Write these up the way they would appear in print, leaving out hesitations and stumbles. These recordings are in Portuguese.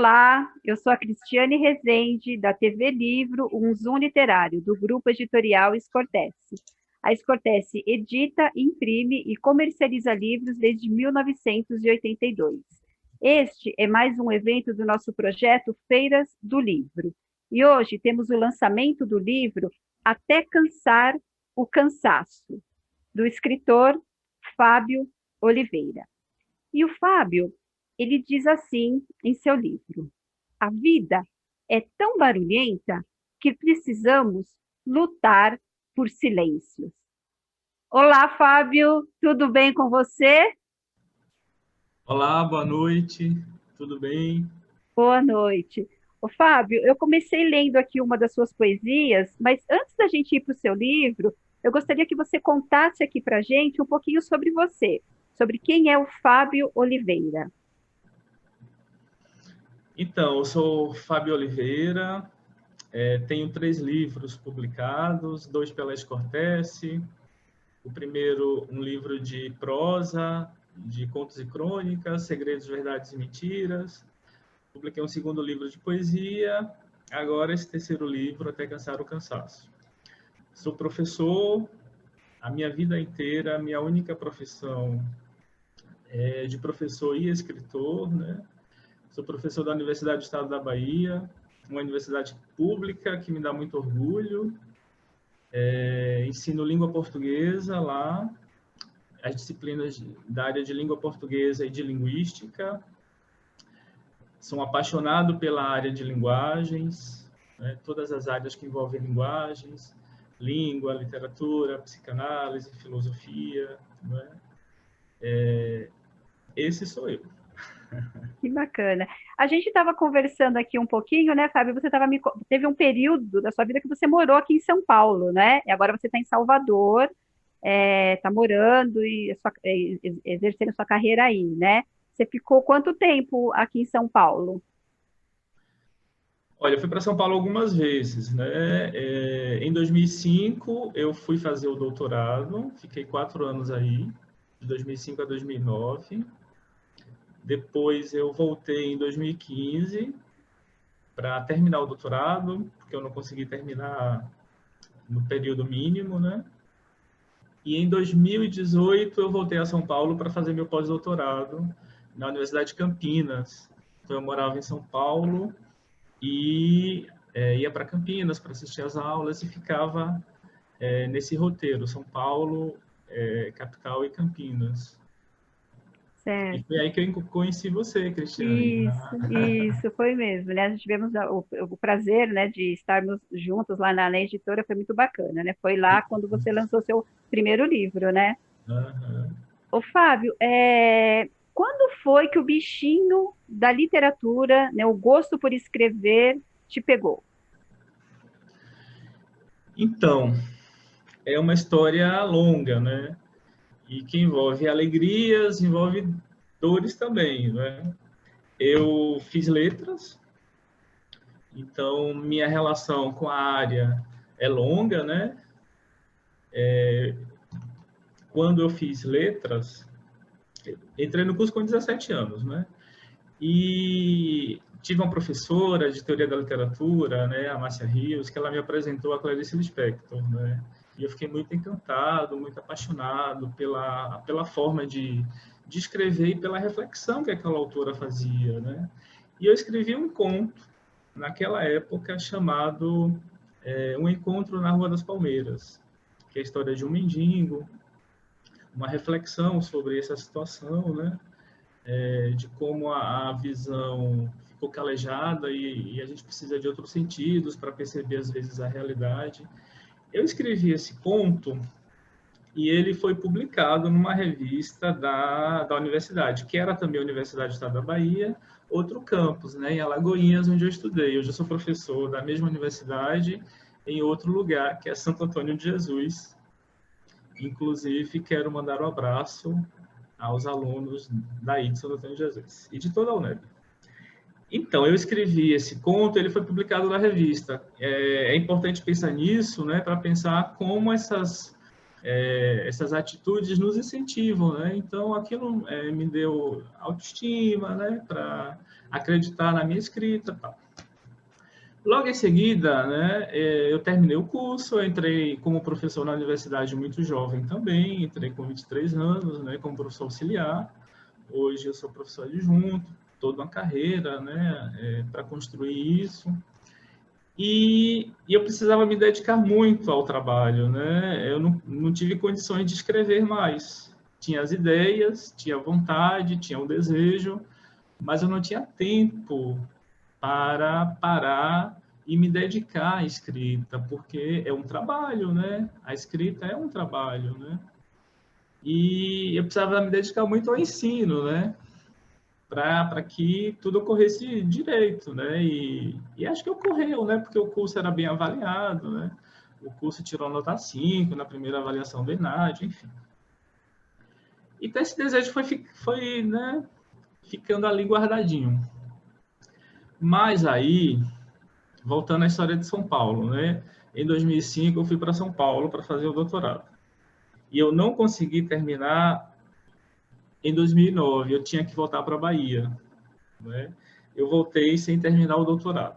Olá, eu sou a Cristiane Rezende, da TV Livro, um Zoom literário, do Grupo Editorial Escortece. A Escortece edita, imprime e comercializa livros desde 1982. Este é mais um evento do nosso projeto Feiras do Livro. E hoje temos o lançamento do livro Até Cansar o Cansaço, do escritor Fábio Oliveira. E o Fábio, ele diz assim em seu livro: a vida é tão barulhenta que precisamos lutar por silêncios. Olá, Fábio, tudo bem com você? Olá, boa noite, tudo bem? Boa noite. Ô, Fábio, eu comecei lendo aqui uma das suas poesias, mas antes da gente ir para o seu livro, eu gostaria que você contasse aqui para a gente um pouquinho sobre você, sobre quem é o Fábio Oliveira. Então, eu sou Fábio Oliveira, tenho 3 livros publicados, 2 pela Escortece. O primeiro, um livro de prosa, de contos e crônicas, Segredos, Verdades e Mentiras. Publiquei um segundo livro de poesia, agora esse terceiro livro, Até Cansar o Cansaço. Sou professor, a minha vida inteira, a minha única profissão é de professor e escritor, né? Sou professor da Universidade do Estado da Bahia, uma universidade pública que me dá muito orgulho. Ensino língua portuguesa lá, as disciplinas da área de língua portuguesa e de linguística. Sou apaixonado pela área de linguagens, né? Todas as áreas que envolvem linguagens, língua, literatura, psicanálise, filosofia. Né? Esse sou eu. Que bacana. A gente estava conversando aqui um pouquinho, né, Fábio? Teve um período da sua vida que você morou aqui em São Paulo, né? E agora você está em Salvador, está morando e exercendo sua carreira aí, né? Você ficou quanto tempo aqui em São Paulo? Olha, eu fui para São Paulo algumas vezes, né? Em 2005, eu fui fazer o doutorado, fiquei 4 anos aí, de 2005 a 2009. Depois eu voltei em 2015 para terminar o doutorado, porque eu não consegui terminar no período mínimo, né? E em 2018 eu voltei a São Paulo para fazer meu pós-doutorado na Universidade de Campinas. Então eu morava em São Paulo e ia para Campinas para assistir às aulas e ficava nesse roteiro, São Paulo, capital e Campinas. E foi Certo. aí que eu conheci você, Cristiane. Isso, foi mesmo, né? A gente tivemos o prazer, né, de estarmos juntos lá na editora, foi muito bacana, né? Foi lá quando você lançou seu primeiro livro, né? Aham. Ô, Fábio, quando foi que o bichinho da literatura, né, o gosto por escrever, te pegou? Então, é uma história longa, né? E que envolve alegrias, envolve dores também, né? Eu fiz letras, então minha relação com a área é longa, né? Quando eu fiz letras, entrei no curso com 17 anos, né? E tive uma professora de teoria da literatura, né, a Márcia Rios, que ela me apresentou a Clarice Lispector, né? E eu fiquei muito encantado, muito apaixonado pela forma de escrever e pela reflexão que aquela autora fazia, né? E eu escrevi um conto naquela época chamado Um Encontro na Rua das Palmeiras, que é a história de um mendigo, uma reflexão sobre essa situação, né? De como a visão ficou calejada e a gente precisa de outros sentidos para perceber, às vezes, a realidade. Eu escrevi esse conto e ele foi publicado numa revista da universidade, que era também a Universidade do Estado da Bahia, outro campus, né, em Alagoinhas, onde eu estudei. Hoje eu sou professor da mesma universidade em outro lugar, que é Santo Antônio de Jesus. Inclusive, quero mandar um abraço aos alunos daí de Santo Antônio de Jesus e de toda a UNEB. Então, eu escrevi esse conto, ele foi publicado na revista. É importante pensar nisso, né, para pensar como essas atitudes nos incentivam, né? Então, aquilo me deu autoestima, né? Para acreditar na minha escrita, tal. Logo em seguida, né, eu terminei o curso, eu entrei como professor na universidade muito jovem também, entrei com 23 anos, né, como professor auxiliar. Hoje eu sou professor adjunto, toda uma carreira, né, para construir isso. E eu precisava me dedicar muito ao trabalho, né? Eu não tive condições de escrever mais. Tinha as ideias, tinha vontade, tinha o desejo, mas eu não tinha tempo para parar e me dedicar à escrita, porque é um trabalho, né? A escrita é um trabalho, né? E eu precisava me dedicar muito ao ensino, né? Para que tudo ocorresse direito, né? E acho que ocorreu, né? Porque o curso era bem avaliado, né? O curso tirou nota 5 na primeira avaliação do ENAD, enfim. Então esse desejo foi né, ficando ali guardadinho. Mas aí, voltando à história de São Paulo, né? Em 2005 eu fui para São Paulo para fazer o doutorado. E eu não consegui terminar em 2009, eu tinha que voltar para a Bahia, né? Eu voltei sem terminar o doutorado.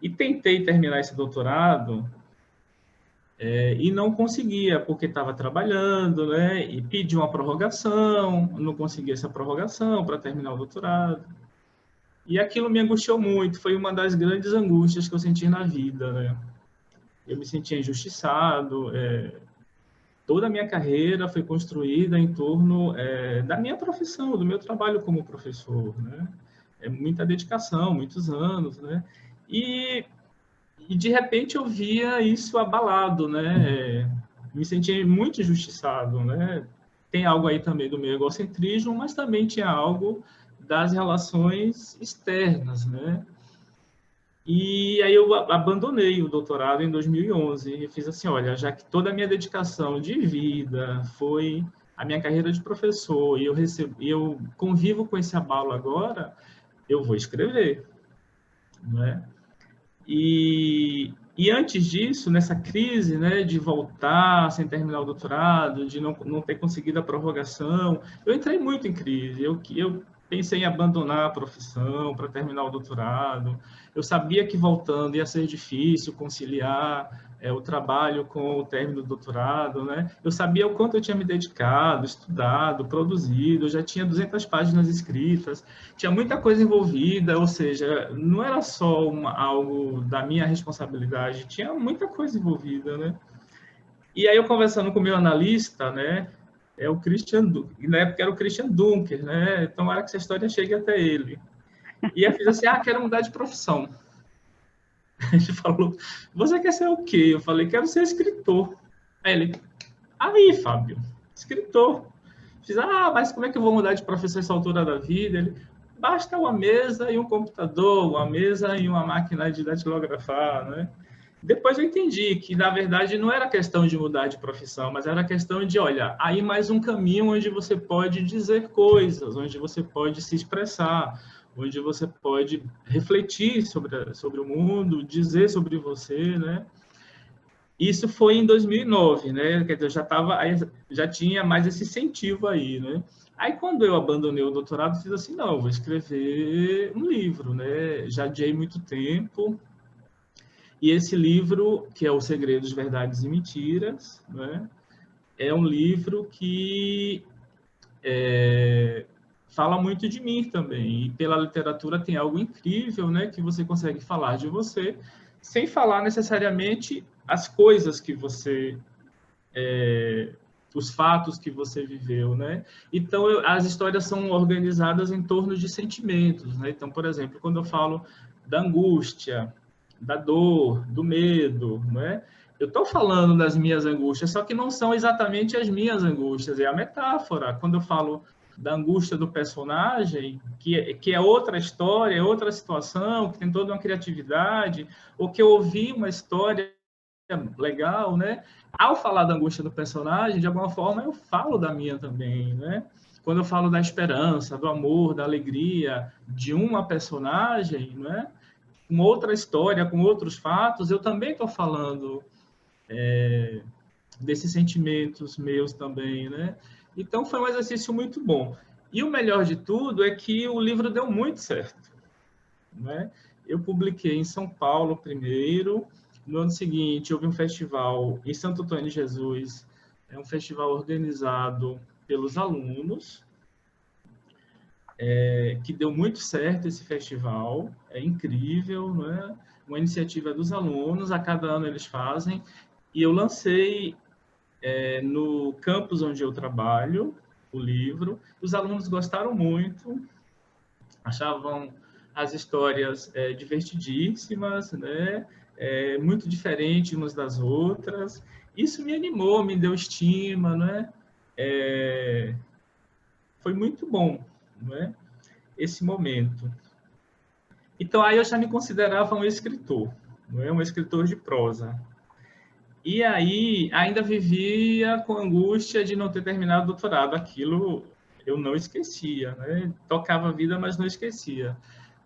E tentei terminar esse doutorado e não conseguia, porque estava trabalhando, né? E pedi uma prorrogação, não consegui essa prorrogação para terminar o doutorado. E aquilo me angustiou muito, foi uma das grandes angústias que eu senti na vida, né? Eu me sentia injustiçado, toda a minha carreira foi construída em torno da minha profissão, do meu trabalho como professor, né? É muita dedicação, muitos anos, né? E de repente eu via isso abalado, né? Me sentia muito injustiçado, né? Tem algo aí também do meu egocentrismo, mas também tinha algo das relações externas, né? E aí eu abandonei o doutorado em 2011 e fiz assim, olha, já que toda a minha dedicação de vida foi a minha carreira de professor e eu convivo com esse abalo agora, eu vou escrever, né? E antes disso, nessa crise, né, de voltar sem terminar o doutorado, de não ter conseguido a prorrogação, eu entrei muito em crise. Eu pensei em abandonar a profissão para terminar o doutorado. Eu sabia que voltando ia ser difícil conciliar o trabalho com o término do doutorado, né? Eu sabia o quanto eu tinha me dedicado, estudado, produzido, eu já tinha 200 páginas escritas, tinha muita coisa envolvida, ou seja, não era só algo da minha responsabilidade, tinha muita coisa envolvida, né? E aí eu conversando com o meu analista, né, o Christian, na época era o Christian Dunker, né? Tomara que essa história chegue até ele. E eu fiz assim, quero mudar de profissão. Ele falou, você quer ser o quê? Eu falei, quero ser escritor. Aí Fábio, escritor. Fiz, mas como é que eu vou mudar de profissão essa altura da vida? Ele, basta uma mesa e um computador, uma mesa e uma máquina de datilografar, né? Depois eu entendi que, na verdade, não era questão de mudar de profissão, mas era questão de, olha, aí mais um caminho onde você pode dizer coisas, onde você pode se expressar, onde você pode refletir sobre o mundo, dizer sobre você, né? Isso foi em 2009, né? Quer dizer, já tinha mais esse incentivo aí, né? Aí, quando eu abandonei o doutorado, fiz assim, não, vou escrever um livro, né? Já adiei muito tempo. E esse livro, que é Os Segredos, Verdades e Mentiras, né? É um livro que fala muito de mim também. E pela literatura tem algo incrível, né? Que você consegue falar de você, sem falar necessariamente as coisas que você... os fatos que você viveu, né? Então, as histórias são organizadas em torno de sentimentos, né? Então, por exemplo, quando eu falo da angústia, da dor, do medo, né? Eu estou falando das minhas angústias, só que não são exatamente as minhas angústias, é a metáfora. Quando eu falo da angústia do personagem, que é outra história, é outra situação, que tem toda uma criatividade, ou que eu ouvi uma história legal, né? Ao falar da angústia do personagem, de alguma forma eu falo da minha também, né? Quando eu falo da esperança, do amor, da alegria de uma personagem, né? Com outra história, com outros fatos, eu também estou falando desses sentimentos meus também, né? Então, foi um exercício muito bom. E o melhor de tudo é que o livro deu muito certo, né? Eu publiquei em São Paulo primeiro, no ano seguinte houve um festival em Santo Antônio de Jesus, é um festival organizado pelos alunos, que deu muito certo esse festival, é incrível, né? Uma iniciativa dos alunos, a cada ano eles fazem, e eu lancei no campus onde eu trabalho o livro, os alunos gostaram muito, achavam as histórias divertidíssimas, né? Muito diferentes umas das outras. Isso me animou, me deu estima, né? Foi muito bom, né? Esse momento. Então, aí eu já me considerava um escritor, não é? Um escritor de prosa. E aí, ainda vivia com angústia de não ter terminado o doutorado. Aquilo eu não esquecia, né? Tocava a vida, mas não esquecia.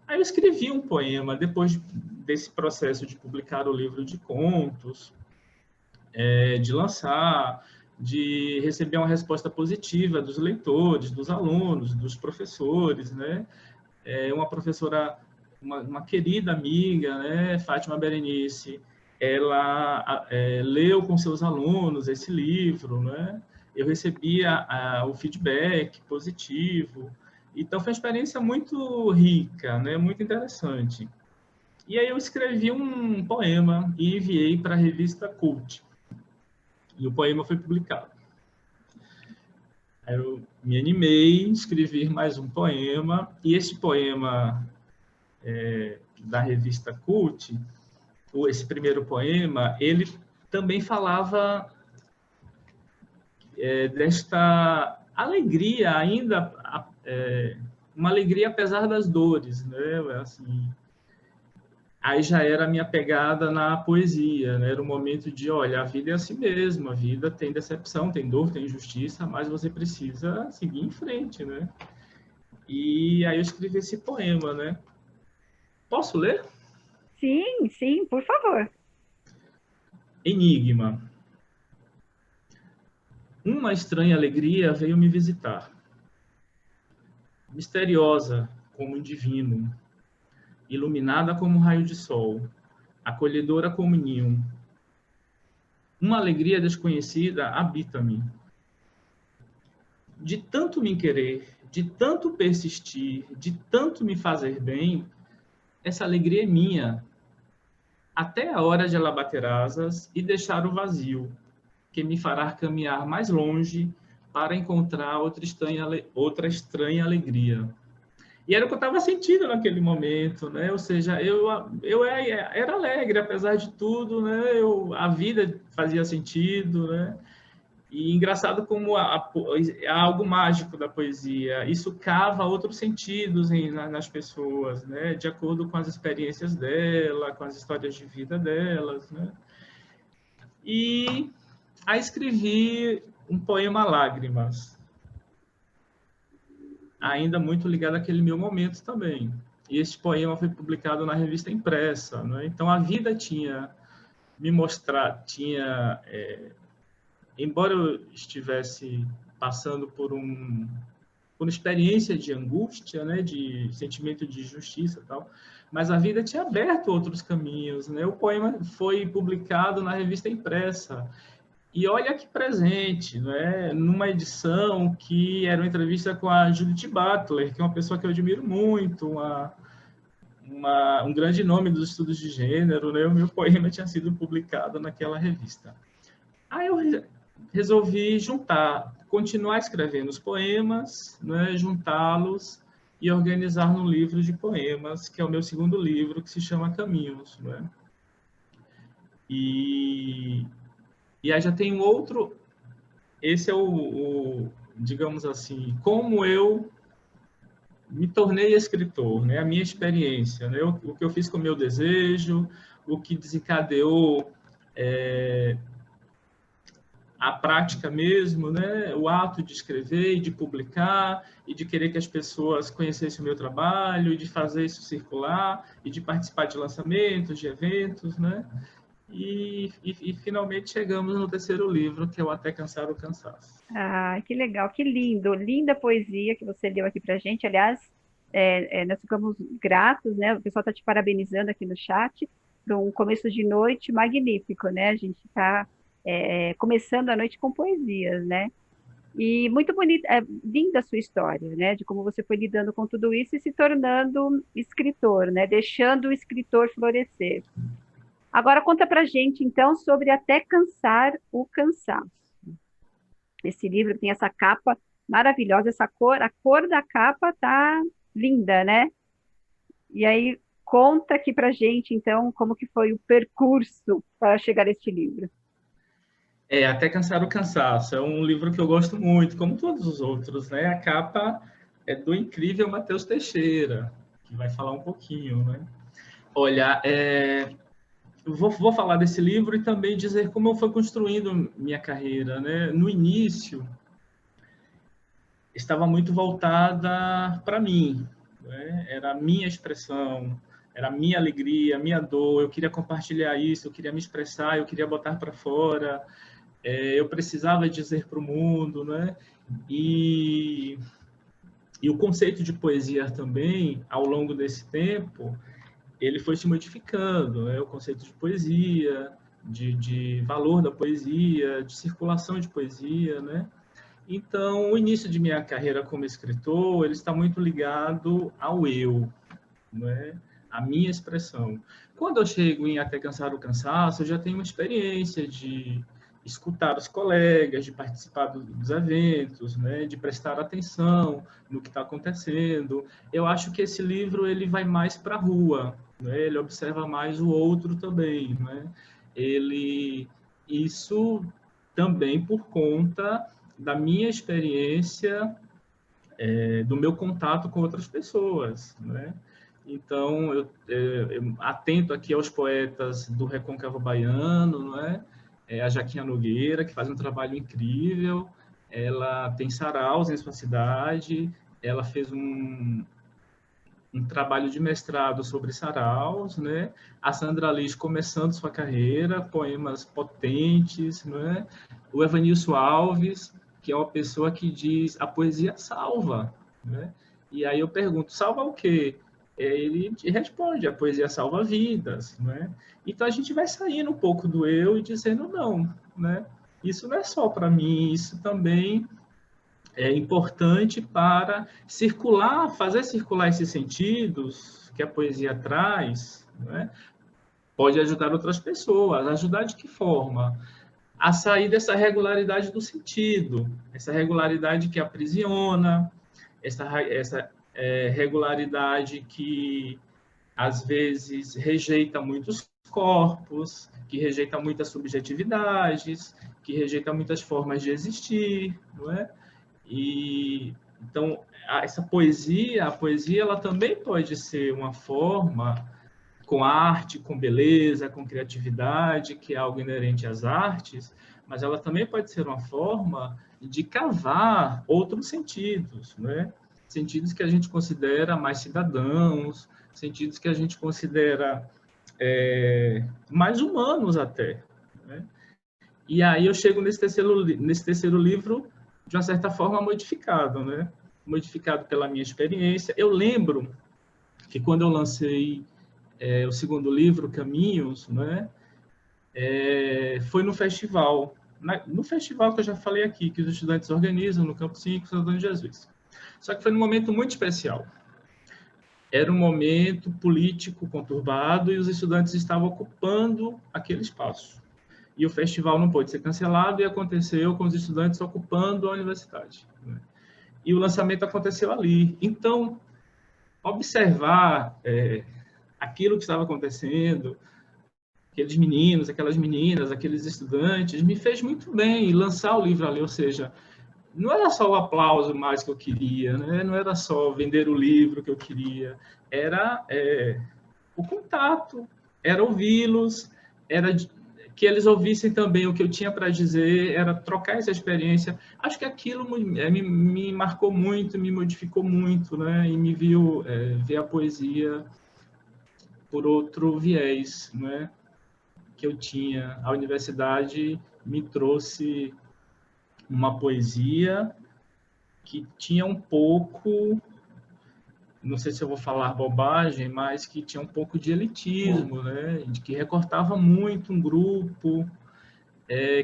Aí eu escrevi um poema, depois desse processo de publicar o livro de contos, de lançar, de receber uma resposta positiva dos leitores, dos alunos, dos professores, né? Uma professora, uma querida amiga, né, Fátima Berenice, ela leu com seus alunos esse livro, né? Eu recebia o feedback positivo. Então, foi uma experiência muito rica, né? Muito interessante. E aí eu escrevi um poema e enviei para a revista Cult. E o poema foi publicado. Aí eu me animei, escrevi mais um poema, e esse poema da revista Cult, esse primeiro poema, ele também falava desta alegria ainda, uma alegria apesar das dores, né? Assim, aí já era a minha pegada na poesia, né? Era o momento de, olha, a vida é assim mesmo, a vida tem decepção, tem dor, tem injustiça, mas você precisa seguir em frente, né? E aí eu escrevi esse poema, né? Posso ler? Sim, sim, por favor. Enigma. Uma estranha alegria veio me visitar. Misteriosa como um divino, iluminada como um raio de sol, acolhedora como ninho. Uma alegria desconhecida habita-me. De tanto me querer, de tanto persistir, de tanto me fazer bem, essa alegria é minha, até a hora de ela bater asas e deixar o vazio, que me fará caminhar mais longe para encontrar outra estranha alegria. E era o que eu estava sentindo naquele momento, né? Ou seja, eu era alegre, apesar de tudo, né? A vida fazia sentido, né? E engraçado como há algo mágico da poesia. Isso cava outros sentidos nas pessoas, né? De acordo com as experiências dela, com as histórias de vida delas, né? E aí escrevi um poema Lágrimas, ainda muito ligado àquele meu momento também. E este poema foi publicado na revista impressa, né? Então a vida tinha me mostrado, embora eu estivesse passando por uma experiência de angústia, né, de sentimento de injustiça e tal, mas a vida tinha aberto outros caminhos, né? O poema foi publicado na revista impressa. E olha que presente, né? Numa edição que era uma entrevista com a Judith Butler, que é uma pessoa que eu admiro muito, um grande nome dos estudos de gênero, né? O meu poema tinha sido publicado naquela revista. Aí eu resolvi continuar escrevendo os poemas, né? Juntá-los e organizar num livro de poemas, que é o meu segundo livro, que se chama Caminhos, né? E aí já tem outro. Esse é digamos assim, como eu me tornei escritor, né? A minha experiência, né? O que eu fiz com o meu desejo, o que desencadeou a prática mesmo, né? O ato de escrever e de publicar e de querer que as pessoas conhecessem o meu trabalho, e de fazer isso circular e de participar de lançamentos, de eventos, né? e finalmente chegamos no terceiro livro, que é o Até Cansar o Cansaço. Ah, que legal, que lindo, linda poesia que você leu aqui pra gente. Aliás, nós ficamos gratos, né? O pessoal está te parabenizando aqui no chat por um começo de noite magnífico, né? A gente está começando a noite com poesias, né? E muito bonita, linda a sua história, né? De como você foi lidando com tudo isso e se tornando escritor, né? Deixando o escritor florescer. Agora conta pra gente, então, sobre Até Cansar o Cansaço. Esse livro tem essa capa maravilhosa, essa cor, a cor da capa tá linda, né? E aí conta aqui pra gente, então, como que foi o percurso para chegar a este livro. Até Cansar o Cansaço. É um livro que eu gosto muito, como todos os outros, né? A capa é do incrível Matheus Teixeira, que vai falar um pouquinho, né? Olha, eu vou falar desse livro e também dizer como eu fui construindo minha carreira, né? No início, estava muito voltada para mim, né? Era a minha expressão, era a minha alegria, a minha dor. Eu queria compartilhar isso, eu queria me expressar, eu queria botar para fora. Eu precisava dizer para o mundo, né? E, e o conceito de poesia também, ao longo desse tempo, ele foi se modificando, né? O conceito de poesia, de valor da poesia, de circulação de poesia, né? Então, o início de minha carreira como escritor, ele está muito ligado ao eu, né? A minha expressão. Quando eu chego em Até Cansar o Cansaço, eu já tenho uma experiência de escutar os colegas, de participar dos eventos, né? De prestar atenção no que está acontecendo. Eu acho que esse livro ele vai mais para a rua, né? Ele observa mais o outro também, né? Isso também por conta da minha experiência, do meu contato com outras pessoas, né? Então, eu atento aqui aos poetas do Recôncavo Baiano, não é? A Jaquinha Nogueira, que faz um trabalho incrível, ela tem saraus em sua cidade, ela fez um trabalho de mestrado sobre saraus, né? A Sandra Liz começando sua carreira, poemas potentes, né? O Evanilson Alves, que é uma pessoa que diz a poesia salva, né? E aí eu pergunto, salva o quê? Ele responde, a poesia salva vidas, né? Então a gente vai saindo um pouco do eu e dizendo não, né? Isso não é só para mim, isso também é importante para circular, fazer circular esses sentidos que a poesia traz, né? Pode ajudar outras pessoas. Ajudar de que forma? A sair dessa regularidade do sentido, essa regularidade que aprisiona, essa regularidade que às vezes rejeita muitos corpos, que rejeita muitas subjetividades, que rejeita muitas formas de existir, não é? E então essa poesia, a poesia ela também pode ser uma forma com arte, com beleza, com criatividade, que é algo inerente às artes, mas ela também pode ser uma forma de cavar outros sentidos, né? Sentidos que a gente considera mais cidadãos, sentidos que a gente considera mais humanos até, né? E aí eu chego nesse terceiro livro de uma certa forma modificado, né? Modificado pela minha experiência. Eu lembro que quando eu lancei o segundo livro, Caminhos, né? Foi no festival, no festival que eu já falei aqui, que os estudantes organizam no Campo 5, São Antônio de Jesus. Só que foi num momento muito especial. Era um momento político conturbado e os estudantes estavam ocupando aquele espaço. E o festival não pôde ser cancelado e aconteceu com os estudantes ocupando a universidade, né? E o lançamento aconteceu ali. Então, observar aquilo que estava acontecendo, aqueles meninos, aquelas meninas, aqueles estudantes, me fez muito bem. E lançar o livro ali, ou seja, não era só o aplauso mais que eu queria, né? Não era só vender o livro que eu queria, era o contato, era ouvi-los, era que eles ouvissem também o que eu tinha para dizer, era trocar essa experiência. Acho que aquilo me marcou muito, me modificou muito, né? E me viu ver a poesia por outro viés, né? que eu tinha. A universidade me trouxe uma poesia que tinha um pouco, não sei se eu vou falar bobagem, mas que tinha um pouco de elitismo, né? De que recortava muito um grupo.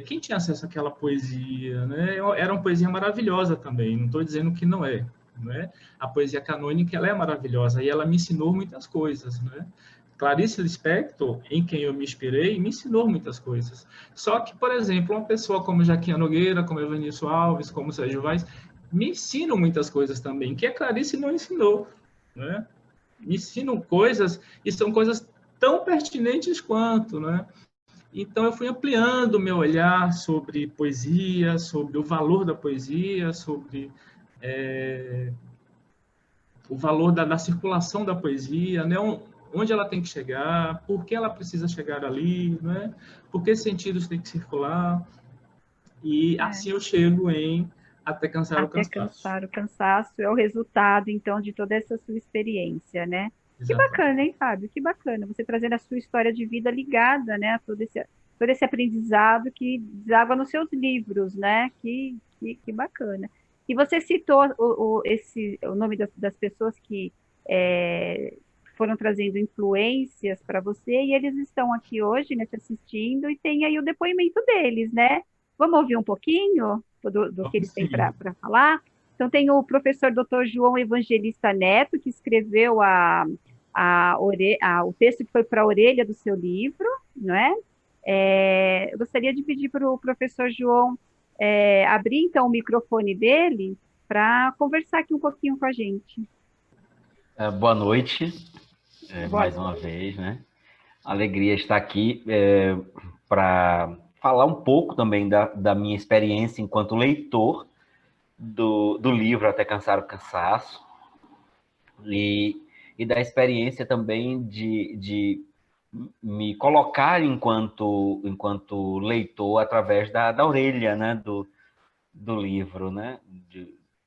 Quem tinha acesso àquela poesia, né? Era uma poesia maravilhosa também, não estou dizendo que não é, né? A poesia canônica, ela é maravilhosa e ela me ensinou muitas coisas, né? Clarice Lispector, em quem eu me inspirei, me ensinou muitas coisas. Só que, por exemplo, uma pessoa como Jaquinha Nogueira, como Evanísio Alves, como Sérgio Vaz, me ensinam muitas coisas também, que a Clarice não ensinou, né? Me ensinam coisas, e são coisas tão pertinentes quanto, né? Então, eu fui ampliando o meu olhar sobre poesia, sobre o valor da poesia, sobre o valor da circulação da poesia, né? Onde ela tem que chegar, por que ela precisa chegar ali, né? Por que sentidos tem que circular. E assim eu chego em Até Cansar o Até Cansaço. cansar o cansaço é o resultado, então, de toda essa sua experiência, né? Que Exatamente. bacana, hein, Fábio? Que bacana. Você trazendo a sua história de vida ligada, né? A todo esse aprendizado que deságua nos seus livros, né? Que bacana. E você citou o nome das pessoas que é, foram trazendo influências para você, e eles estão aqui hoje, né, te assistindo, e tem aí o depoimento deles, né? Vamos ouvir um pouquinho do que eles Vamos têm sim. para falar? Então, tem o professor Dr. João Evangelista Neto, que escreveu o texto que foi para a orelha do seu livro, não é? Eu gostaria de pedir para o professor João abrir, então, o microfone dele para conversar aqui um pouquinho com a gente. Boa noite, Boa mais uma vez, né? Alegria estar aqui para falar um pouco também da minha experiência enquanto leitor do livro Até Cansar o Cansaço e da experiência também de me colocar enquanto leitor através da orelha, né? Do livro, né?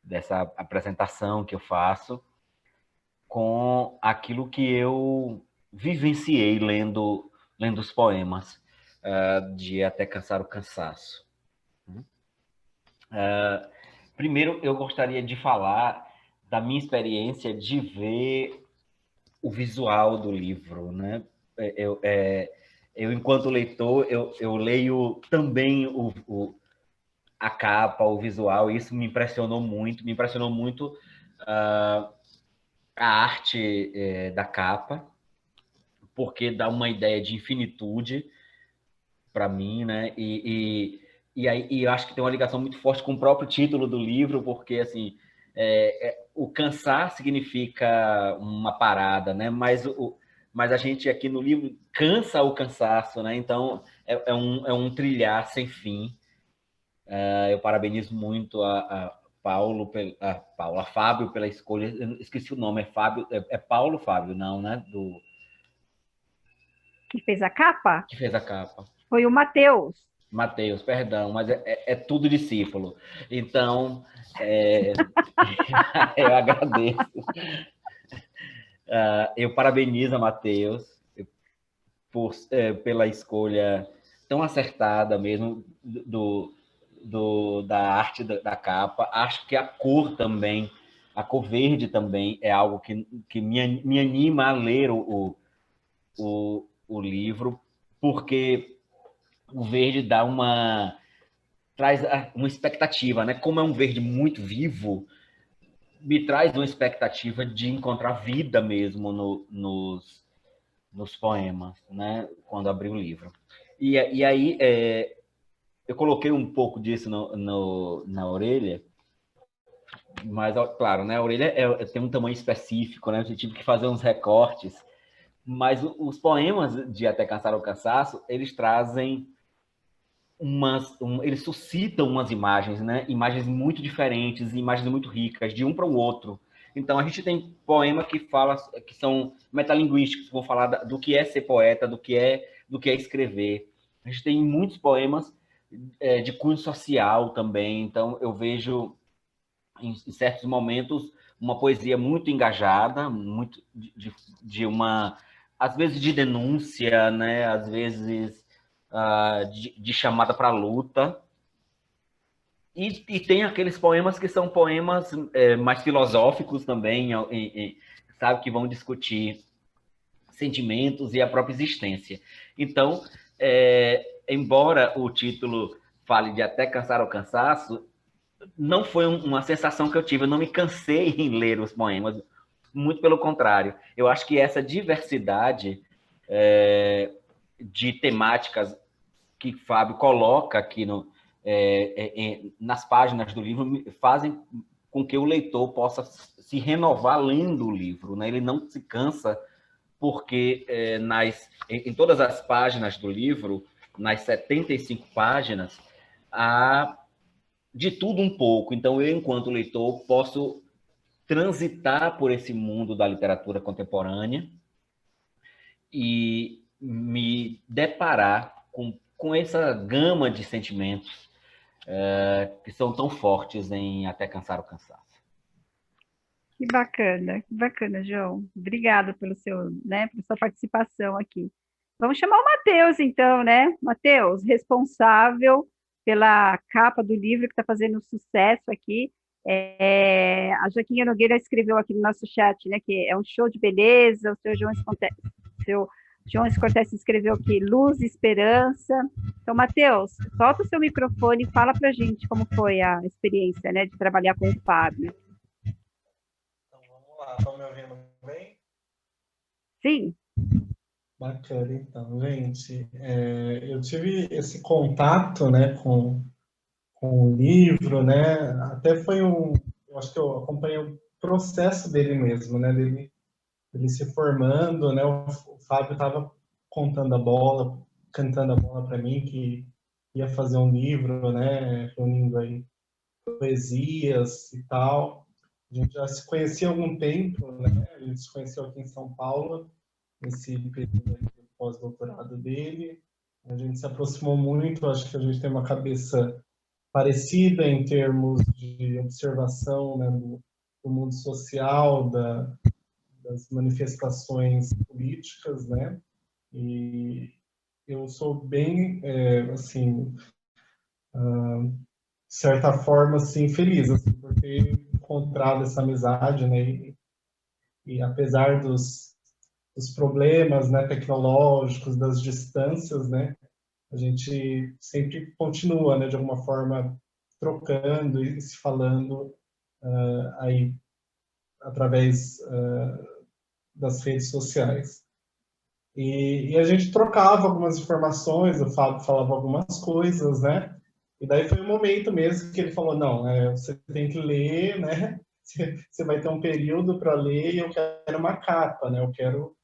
Dessa apresentação que eu faço com aquilo que eu vivenciei lendo os poemas de Até Cansar o Cansaço. Primeiro, eu gostaria de falar da minha experiência de ver o visual do livro, né? Eu enquanto leitor, eu leio também a capa, o visual, e isso me impressionou muito. Me impressionou muito a arte da capa, porque dá uma ideia de infinitude para mim, né? E eu acho que tem uma ligação muito forte com o próprio título do livro, porque assim o cansar significa uma parada, né? Mas a gente aqui no livro cansa o cansaço, né? Então é um trilhar sem fim. Eu parabenizo muito a Fábio pela escolha. Eu esqueci o nome, é Fábio, é Paulo Fábio, não, né? Que fez a capa Que fez a capa. foi o Matheus. Mateus, perdão, mas é tudo discípulo. Então, eu agradeço. Eu parabenizo a Mateus pela escolha tão acertada mesmo da arte da capa. Acho que a cor também, a cor verde também é algo que me anima a ler o livro, porque o verde traz uma expectativa, né? Como é um verde muito vivo, me traz uma expectativa de encontrar vida mesmo nos poemas, né? Quando abri o livro. E aí eu coloquei um pouco disso na orelha, mas claro, né? A orelha tem um tamanho específico, né? Eu tive que fazer uns recortes, mas os poemas de Até Cansar o Cansaço, eles trazem eles suscitam umas imagens, né? Imagens muito diferentes, imagens muito ricas, de um para o outro. Então, a gente tem poema que são metalinguísticos, vou falar do que é ser poeta, do que é escrever. A gente tem muitos poemas de cunho social também. Então, eu vejo, em certos momentos, uma poesia muito engajada, muito de uma, às vezes de denúncia, né? Às vezes de chamada para a luta. E tem aqueles poemas que são poemas mais filosóficos também, sabe, que vão discutir sentimentos e a própria existência. Então, embora o título fale de Até Cansar o Cansaço, não foi uma sensação que eu tive, eu não me cansei em ler os poemas, muito pelo contrário. Eu acho que essa diversidade de temáticas que Fábio coloca aqui nas páginas do livro fazem com que o leitor possa se renovar lendo o livro, né? Ele não se cansa, porque em todas as páginas do livro, nas 75 páginas, há de tudo um pouco. Então, eu, enquanto leitor, posso transitar por esse mundo da literatura contemporânea e me deparar com essa gama de sentimentos que são tão fortes em Até Cansar o Cansaço. Que bacana, João. Obrigada pela sua participação aqui. Vamos chamar o Matheus, então, né? Matheus, responsável pela capa do livro que está fazendo sucesso aqui. A Joaquinha Nogueira escreveu aqui no nosso chat, né, que é um show de beleza. O seu João Escortese escreveu aqui luz e esperança. Então, Matheus, solta o seu microfone e fala para a gente como foi a experiência, né, de trabalhar com o Fábio. Então, vamos lá. Estão me ouvindo bem? Sim. Bacana, então, gente. Eu tive esse contato, né, com o livro, né, até eu acho que eu acompanhei o processo dele mesmo, né, dele se formando, né, o Fábio estava cantando a bola para mim, que ia fazer um livro, né, reunindo aí poesias e tal. A gente já se conhecia há algum tempo, né, a gente se conheceu aqui em São Paulo, nesse período de pós-doutorado dele. A gente se aproximou muito, acho que a gente tem uma cabeça parecida em termos de observação, né, do mundo social, das manifestações políticas, né? E eu sou bem, assim, de certa forma, assim, feliz assim, por ter encontrado essa amizade, né? E apesar dos problemas, né, tecnológicos, das distâncias, né? A gente sempre continua, né, de alguma forma, trocando e se falando aí através das redes sociais. E a gente trocava algumas informações, o Fábio falava algumas coisas, né? E daí foi um momento mesmo que ele falou, não, você tem que ler, né? Você vai ter um período para ler e eu quero uma capa, né? Eu quero,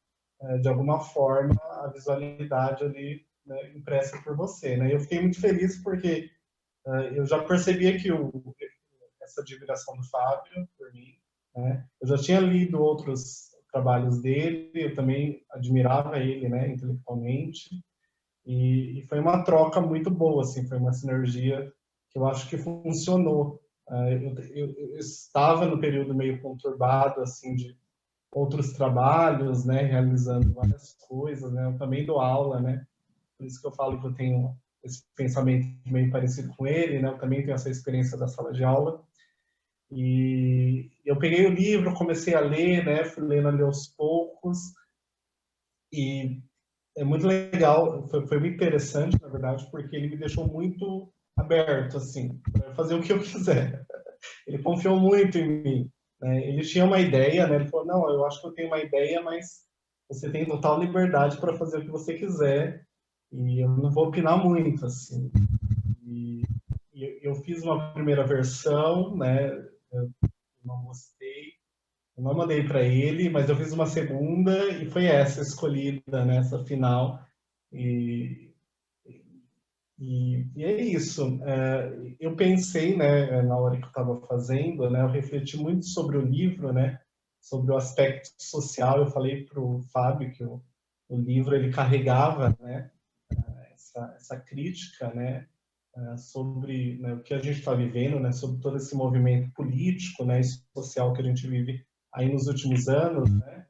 de alguma forma, a visualidade ali, né, impressa por você, né? Eu fiquei muito feliz porque eu já percebia que essa admiração do Fábio por mim, né? Eu já tinha lido outros trabalhos dele, eu também admirava ele, né, intelectualmente, e foi uma troca muito boa, assim, foi uma sinergia que eu acho que funcionou. Eu estava no período meio conturbado, assim, de outros trabalhos, né, realizando várias coisas, né, eu também dou aula, né, por isso que eu falo que eu tenho esse pensamento meio parecido com ele, né, eu também tenho essa experiência da sala de aula, e eu peguei o livro, comecei a ler, né, fui lendo ali aos poucos, e é muito legal, foi muito interessante, na verdade, porque ele me deixou muito aberto, assim, para fazer o que eu quiser. Ele confiou muito em mim, né? Ele tinha uma ideia, né? Ele falou, não, eu acho que eu tenho uma ideia, mas você tem total liberdade para fazer o que você quiser, e eu não vou opinar muito, assim. E eu fiz uma primeira versão, né? Eu não gostei, eu não mandei para ele, mas eu fiz uma segunda e foi essa escolhida, né? Essa final. E é isso. Eu pensei, né, na hora que eu estava fazendo, né, eu refleti muito sobre o livro, né, sobre o aspecto social. Eu falei para o Fábio que o livro ele carregava, né, essa crítica, né, sobre, né, o que a gente está vivendo, né, sobre todo esse movimento político, né, e social que a gente vive aí nos últimos anos, né,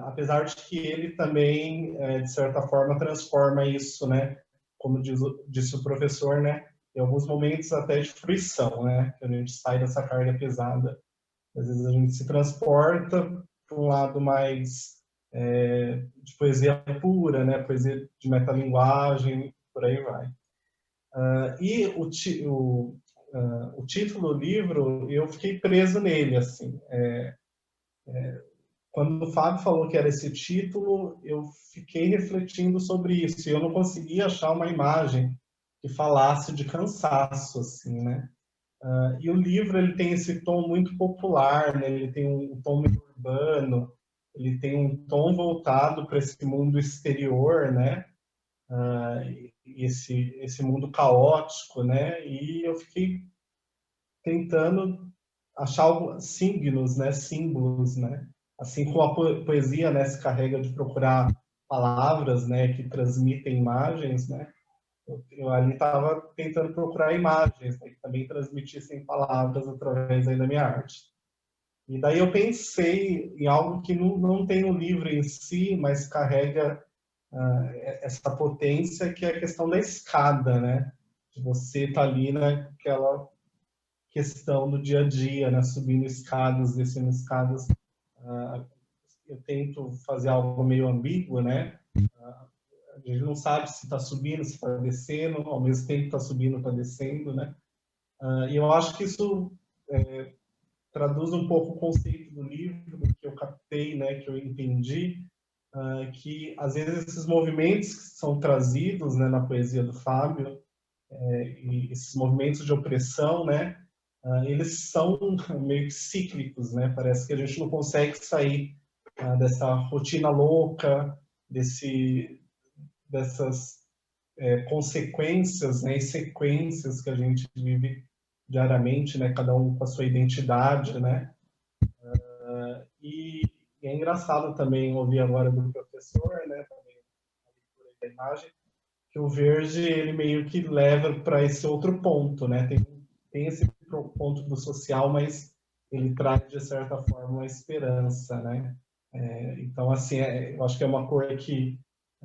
apesar de que ele também, de certa forma, transforma isso, né, como disse o professor, né, em alguns momentos até de fruição, né, que a gente sai dessa carga pesada. Às vezes a gente se transporta para um lado mais de poesia pura, né, poesia de metalinguagem, por aí vai. E o título do livro, eu fiquei preso nele, assim. Quando o Fábio falou que era esse título, eu fiquei refletindo sobre isso, e eu não conseguia achar uma imagem que falasse de cansaço, assim, né? E o livro, ele tem esse tom muito popular, né? Ele tem um tom muito urbano, ele tem um tom voltado para esse mundo exterior, né? Esse mundo caótico, né? E eu fiquei tentando achar signos, né? Símbolos, né? Assim como a poesia, né, se carrega de procurar palavras, né, que transmitem imagens, né? Eu ali estava tentando procurar imagens, né, que também transmitissem palavras através aí da minha arte. E daí eu pensei em algo que não tem no livro em si, mas carrega essa potência, que é a questão da escada, né? De você estar ali naquela questão do dia a dia, né? Subindo escadas, descendo escadas. Eu tento fazer algo meio ambíguo, né? A gente não sabe se está subindo, se está descendo, ao mesmo tempo está subindo, está descendo, né? E eu acho que isso traduz um pouco o conceito do livro, que eu captei, né? Que eu entendi, que às vezes esses movimentos que são trazidos, né, na poesia do Fábio, e esses movimentos de opressão, né? Eles são meio que cíclicos, né? Parece que a gente não consegue sair dessa rotina louca, dessas consequências, né, e sequências que a gente vive diariamente, né, cada um com a sua identidade, né? E é engraçado também ouvir agora do professor, né, também a leitura da imagem, que o verde, ele meio que leva para esse outro ponto, né? Tem esse ponto do social, mas ele traz, de certa forma, uma esperança, né? Então, assim, eu acho que é uma cor que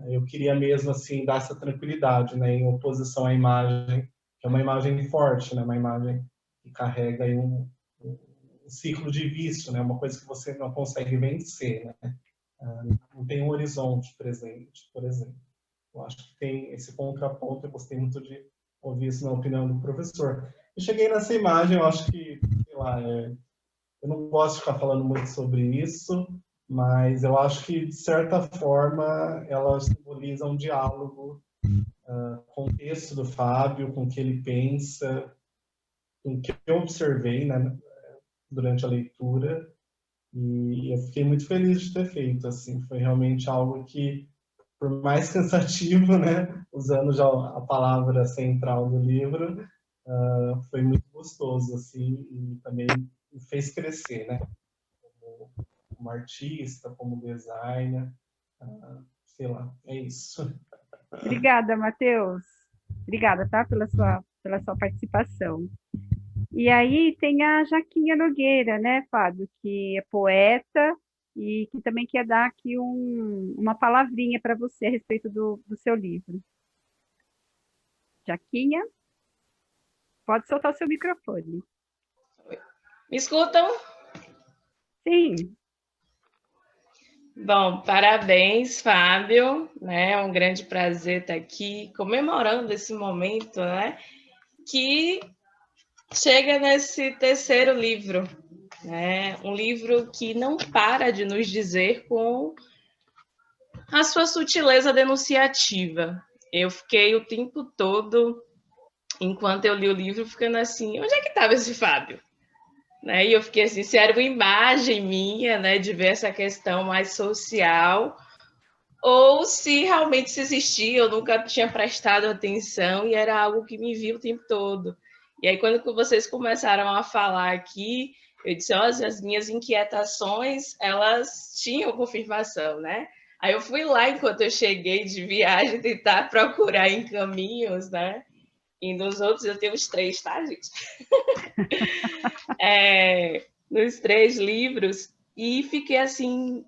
eu queria mesmo, assim, dar essa tranquilidade, né? Em oposição à imagem, que é uma imagem forte, né? Uma imagem que carrega aí um ciclo de vício, né? Uma coisa que você não consegue vencer, né? Não tem um horizonte presente, por exemplo. Eu acho que tem esse contraponto, eu gostei muito de ouvir isso na opinião do professor. Eu cheguei nessa imagem, eu acho que, sei lá, eu não gosto de ficar falando muito sobre isso, mas eu acho que, de certa forma, ela simboliza um diálogo com o texto do Fábio, com o que ele pensa, com o que eu observei, né, durante a leitura, e eu fiquei muito feliz de ter feito, assim, foi realmente algo que, por mais cansativo, né, usando já a palavra central do livro, foi muito gostoso, assim, e também me fez crescer, né, como artista, como designer, sei lá, é isso. Obrigada, Matheus. Obrigada, tá, pela sua participação. E aí tem a Jaquinha Nogueira, né, Fábio, que é poeta e que também quer dar aqui uma palavrinha para você a respeito do seu livro. Jaquinha, pode soltar o seu microfone. Me escutam? Sim. Bom, parabéns, Fábio, né? É um grande prazer estar aqui comemorando esse momento, né? Que chega nesse terceiro livro, né? Um livro que não para de nos dizer com a sua sutileza denunciativa. Eu fiquei o tempo todo, enquanto eu li o livro, ficando assim, onde é que estava esse Fábio? Né? E eu fiquei assim, se era uma imagem minha, né, de ver essa questão mais social, ou se realmente se existia, eu nunca tinha prestado atenção e era algo que me via o tempo todo. E aí, quando vocês começaram a falar aqui, eu disse, olha, as minhas inquietações, elas tinham confirmação, né? Aí eu fui lá, enquanto eu cheguei de viagem, tentar procurar em caminhos, né? E nos outros eu tenho os 3, tá, gente? Nos 3 livros, e fiquei assim,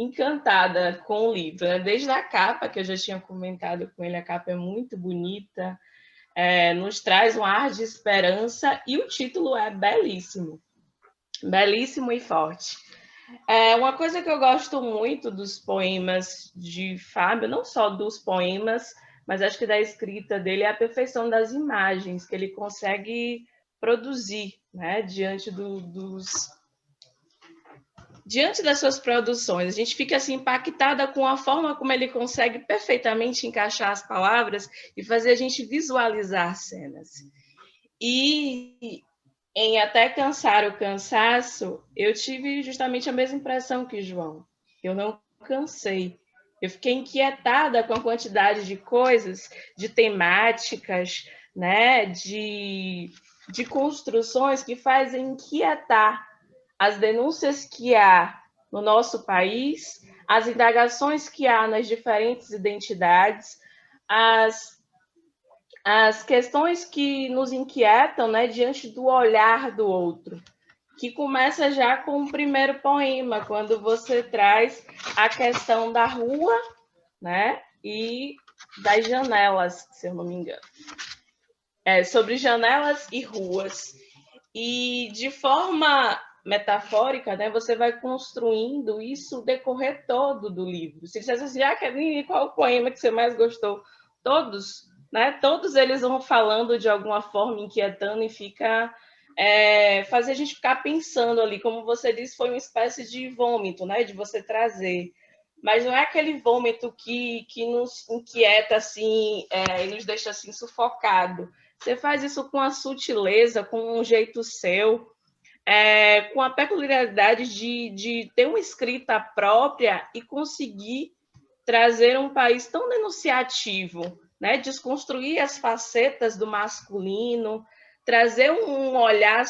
encantada com o livro, né? Desde a capa, que eu já tinha comentado com ele, a capa é muito bonita, nos traz um ar de esperança, e o título é belíssimo, belíssimo e forte. Uma coisa que eu gosto muito dos poemas de Fábio, não só dos poemas, mas acho que da escrita dele, é a perfeição das imagens que ele consegue produzir, né, diante das suas produções. A gente fica assim impactada com a forma como ele consegue perfeitamente encaixar as palavras e fazer a gente visualizar cenas. E em Até Cansar o Cansaço, eu tive justamente a mesma impressão que João. Eu não cansei. Eu fiquei inquietada com a quantidade de coisas, de temáticas, né, de construções que fazem inquietar. As denúncias que há no nosso país, as indagações que há nas diferentes identidades, as questões que nos inquietam, né, diante do olhar do outro, que começa já com o primeiro poema, quando você traz a questão da rua, né, e das janelas, se eu não me engano. Sobre janelas e ruas. E de forma metafórica, né, você vai construindo isso o decorrer todo do livro. Se você assim, qual o poema que você mais gostou? Todos, né? Todos eles vão falando de alguma forma, inquietando, e fica fazer a gente ficar pensando ali, como você disse, foi uma espécie de vômito, né, de você trazer. Mas não é aquele vômito que nos inquieta assim, e nos deixa assim sufocado. Você faz isso com a sutileza, com um jeito seu, com a peculiaridade de ter uma escrita própria e conseguir trazer um país tão denunciativo, né? Desconstruir as facetas do masculino, trazer um olhar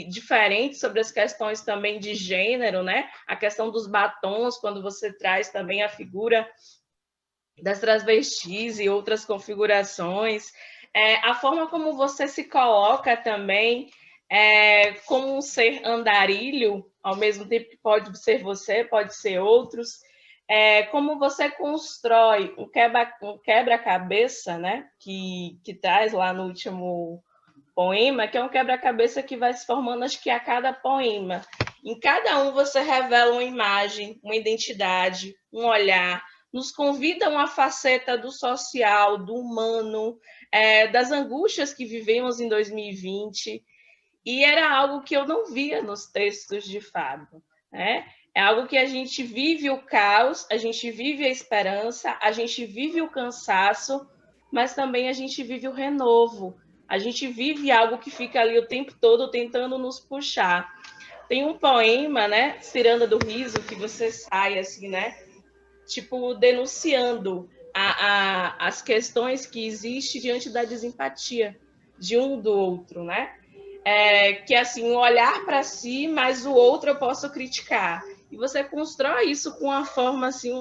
diferente sobre as questões também de gênero, né? A questão dos batons, quando você traz também a figura das transvestis e outras configurações, a forma como você se coloca também como um ser andarilho, ao mesmo tempo que pode ser você, pode ser outros, como você constrói um quebra-cabeça, né, que traz lá no último poema, que é um quebra-cabeça que vai se formando, acho que a cada poema. Em cada um você revela uma imagem, uma identidade, um olhar, nos convida a uma faceta do social, do humano, das angústias que vivemos em 2020, e era algo que eu não via nos textos de Fábio, né? É algo que a gente vive o caos, a gente vive a esperança, a gente vive o cansaço, mas também a gente vive o renovo, a gente vive algo que fica ali o tempo todo tentando nos puxar. Tem um poema, né, Ciranda do Riso, que você sai assim, né, tipo, denunciando as questões que existem diante da desempatia de um do outro, né? Que assim, um olhar para si, mas o outro eu posso criticar. E você constrói isso com uma forma assim,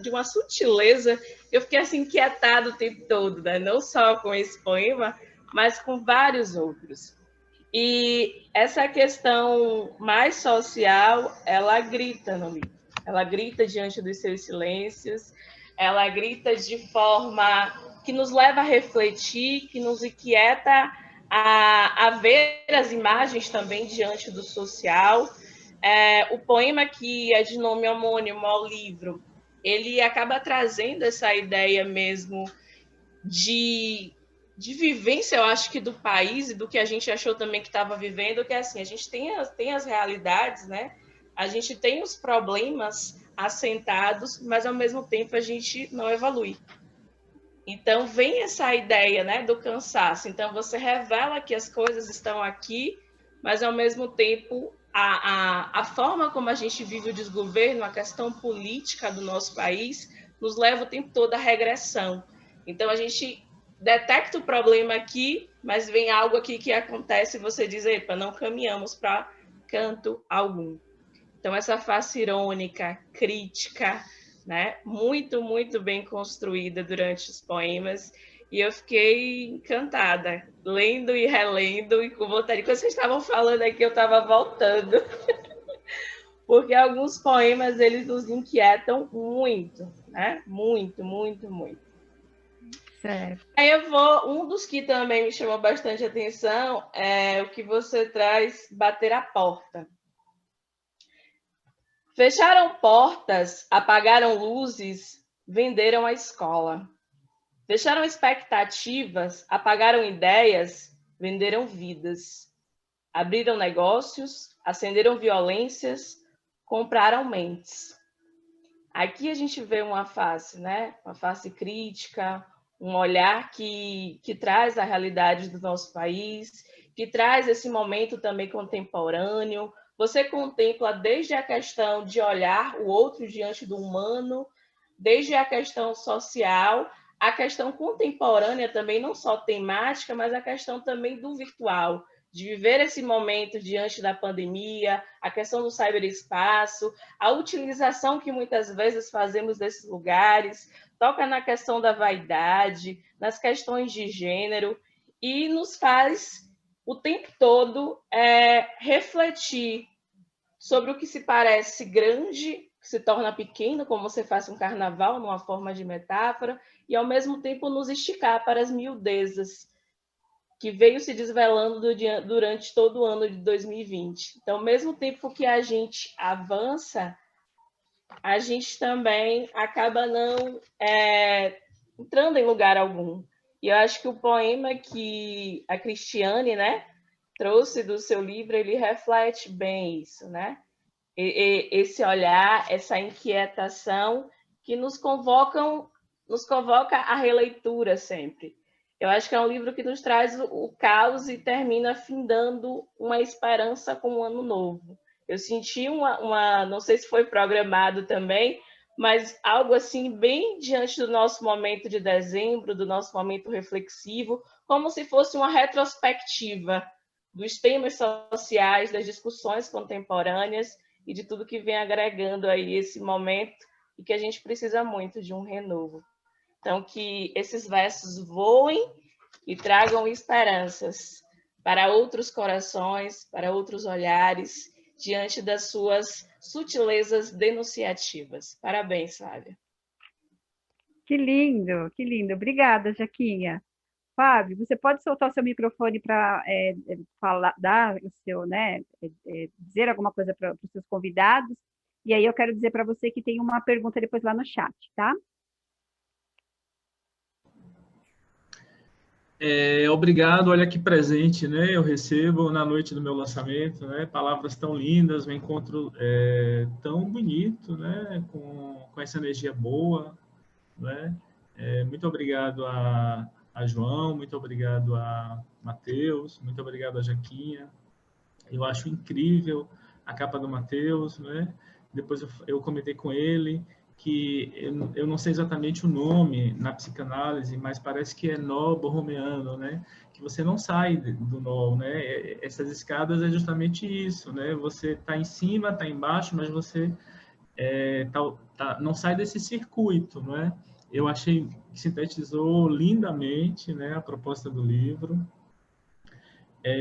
de uma sutileza. Eu fiquei assim inquietada o tempo todo, né? Não só com esse poema, mas com vários outros. E essa questão mais social, ela grita no livro. Ela grita diante dos seus silêncios, ela grita de forma que nos leva a refletir, que nos inquieta a ver as imagens também diante do social. O poema, que é de nome homônimo ao livro, ele acaba trazendo essa ideia mesmo de vivência, eu acho que do país e do que a gente achou também que estava vivendo, que é assim, a gente tem as realidades, né? A gente tem os problemas assentados, mas ao mesmo tempo a gente não evolui. Então vem essa ideia, né, do cansaço. Então você revela que as coisas estão aqui, mas ao mesmo tempo a forma como a gente vive o desgoverno, a questão política do nosso país, nos leva o tempo todo à regressão. Então a gente detecta o problema aqui, mas vem algo aqui que acontece e você diz, epa, não caminhamos para canto algum. Então essa face irônica, crítica, né, muito, muito bem construída durante os poemas, e eu fiquei encantada, lendo e relendo, e com vontade. Quando vocês estavam falando aqui, eu estava voltando porque alguns poemas eles nos inquietam muito, né? Muito, muito, muito. Certo. Aí um dos que também me chamou bastante atenção é o que você traz, bater a porta. Fecharam portas, apagaram luzes, venderam a escola. Fecharam expectativas, apagaram ideias, venderam vidas. Abriram negócios, acenderam violências, compraram mentes. Aqui a gente vê uma face, né? Uma face crítica, um olhar que traz a realidade do nosso país, que traz esse momento também contemporâneo. Você contempla desde a questão de olhar o outro diante do humano, desde a questão social, a questão contemporânea também, não só temática, mas a questão também do virtual, de viver esse momento diante da pandemia, a questão do ciberespaço, a utilização que muitas vezes fazemos desses lugares, toca na questão da vaidade, nas questões de gênero, e nos faz o tempo todo refletir sobre o que se parece grande, que se torna pequeno, como você faz um carnaval, numa forma de metáfora, e ao mesmo tempo nos esticar para as miudezas, que veio se desvelando durante todo o ano de 2020. Então, ao mesmo tempo que a gente avança, a gente também acaba não entrando em lugar algum. E eu acho que o poema que a Cristiane, né, trouxe do seu livro, ele reflete bem isso, né? Esse olhar, essa inquietação que nos convoca à releitura sempre. Eu acho que é um livro que nos traz o caos e termina findando uma esperança com um ano novo. Eu senti não sei se foi programado também, mas algo assim bem diante do nosso momento de dezembro, do nosso momento reflexivo, como se fosse uma retrospectiva dos temas sociais, das discussões contemporâneas e de tudo que vem agregando aí esse momento e que a gente precisa muito de um renovo. Então, que esses versos voem e tragam esperanças para outros corações, para outros olhares, diante das suas sutilezas denunciativas. Parabéns, Flávia. Que lindo, que lindo. Obrigada, Jaquinha. Fábio, você pode soltar o seu microfone para falar, dar o seu, né, dizer alguma coisa para os seus convidados. E aí eu quero dizer para você que tem uma pergunta depois lá no chat, tá? Obrigado, olha que presente, né? Eu recebo na noite do meu lançamento, né? Palavras tão lindas, um encontro tão bonito, né? Com essa energia boa, né? Muito obrigado a João, muito obrigado a Matheus, muito obrigado a Jaquinha. Eu acho incrível a capa do Matheus, né? Depois eu comentei com ele que eu não sei exatamente o nome na psicanálise, mas parece que é nó borromeano, né? Que você não sai do nó, né? Essas escadas é justamente isso, né? Você está em cima, está embaixo, mas você não sai desse circuito, não é? Eu achei que sintetizou lindamente, né, a proposta do livro.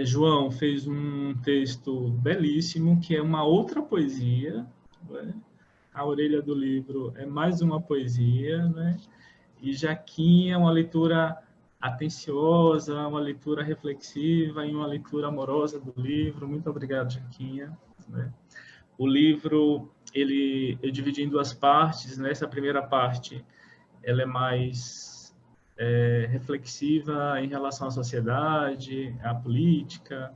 João fez um texto belíssimo, que é uma outra poesia, né? A orelha do livro é mais uma poesia, né? E Jaquinha é uma leitura atenciosa, uma leitura reflexiva e uma leitura amorosa do livro. Muito obrigado, Jaquinha, né? O livro, eu dividi em duas partes, né? Essa primeira parte, ela é mais reflexiva em relação à sociedade, à política,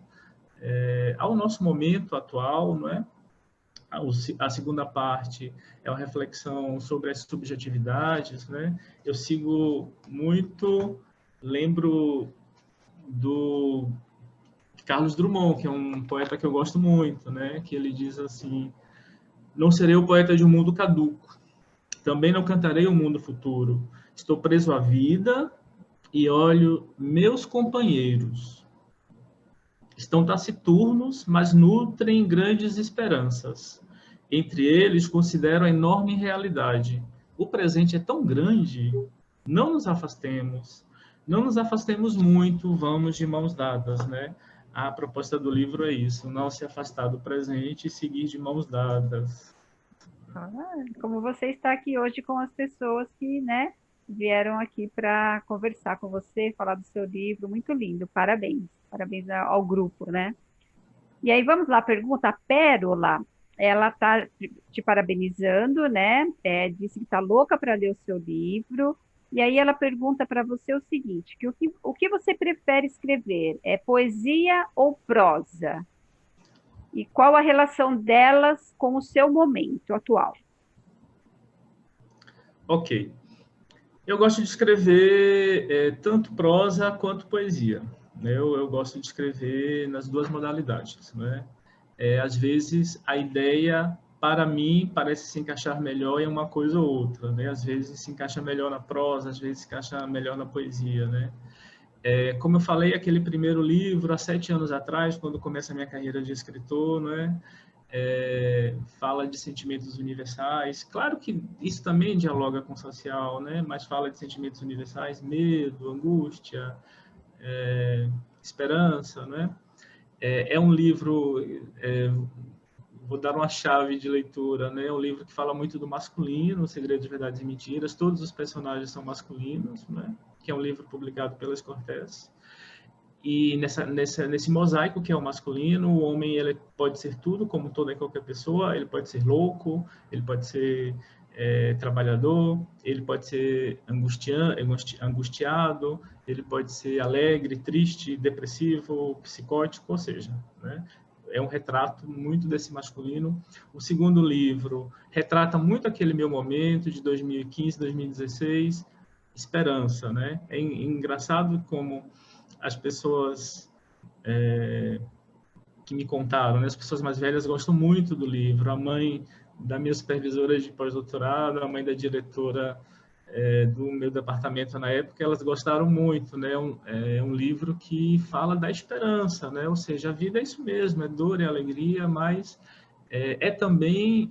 ao nosso momento atual, não é? A segunda parte é uma reflexão sobre as subjetividades, né? Eu sigo muito, lembro do Carlos Drummond, que é um poeta que eu gosto muito, né? Que ele diz assim: não serei o poeta de um mundo caduco, também não cantarei o mundo futuro. Estou preso à vida e olho meus companheiros. Estão taciturnos, mas nutrem grandes esperanças. Entre eles, considero a enorme realidade. O presente é tão grande, não nos afastemos muito, vamos de mãos dadas, né? a proposta do livro é isso, não se afastar do presente e seguir de mãos dadas. Como você está aqui hoje com as pessoas que, né, vieram aqui para conversar com você, falar do seu livro, muito lindo, parabéns, parabéns ao grupo, né? E aí vamos lá, pergunta, a Pérola, ela está te parabenizando, né? Disse que está louca para ler o seu livro, e aí ela pergunta para você o seguinte, que o que você prefere escrever? É poesia ou prosa? E qual a relação delas com o seu momento atual? Ok. Eu gosto de escrever tanto prosa quanto poesia. Né? Eu gosto de escrever nas duas modalidades. Né? Às vezes, a ideia, para mim, parece se encaixar melhor em uma coisa ou outra. Né? Às vezes se encaixa melhor na prosa, às vezes se encaixa melhor na poesia. Né? Como eu falei, aquele primeiro livro, há 7 anos atrás, quando começa a minha carreira de escritor, né? Fala de sentimentos universais. Claro que isso também dialoga com o social, né? Mas fala de sentimentos universais, medo, angústia, esperança, né? É um livro, vou dar uma chave de leitura, né? É um livro que fala muito do masculino, Segredos, Verdades e Mentiras. Todos os personagens são masculinos, né? Que é um livro publicado pela Escortece. E nesse mosaico que é o masculino, o homem ele pode ser tudo, como toda e qualquer pessoa. Ele pode ser louco, ele pode ser trabalhador, ele pode ser angustiado, ele pode ser alegre, triste, depressivo, psicótico, ou seja, né? É um retrato muito desse masculino. O segundo livro retrata muito aquele meu momento de 2015, 2016, esperança, né? É engraçado como as pessoas que me contaram, né? As pessoas mais velhas gostam muito do livro. A mãe da minha supervisora de pós-doutorado, a mãe da diretora do meu departamento na época, elas gostaram muito, né? É um livro que fala da esperança, né? Ou seja, a vida é isso mesmo, é dor e alegria, mas também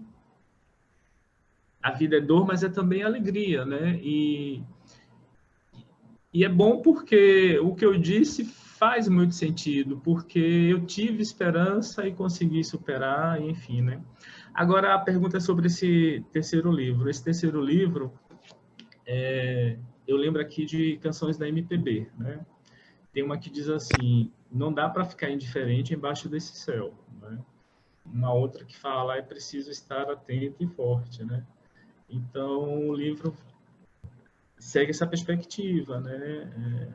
a vida é dor, mas é também alegria, né? E é bom porque o que eu disse faz muito sentido, porque eu tive esperança e consegui superar, enfim, né? Agora, a pergunta é sobre esse terceiro livro. Esse terceiro livro, eu lembro aqui de canções da MPB, né? Tem uma que diz assim, não dá para ficar indiferente embaixo desse céu, né? Uma outra que fala, é preciso estar atento e forte, né? Então, o livro segue essa perspectiva, né?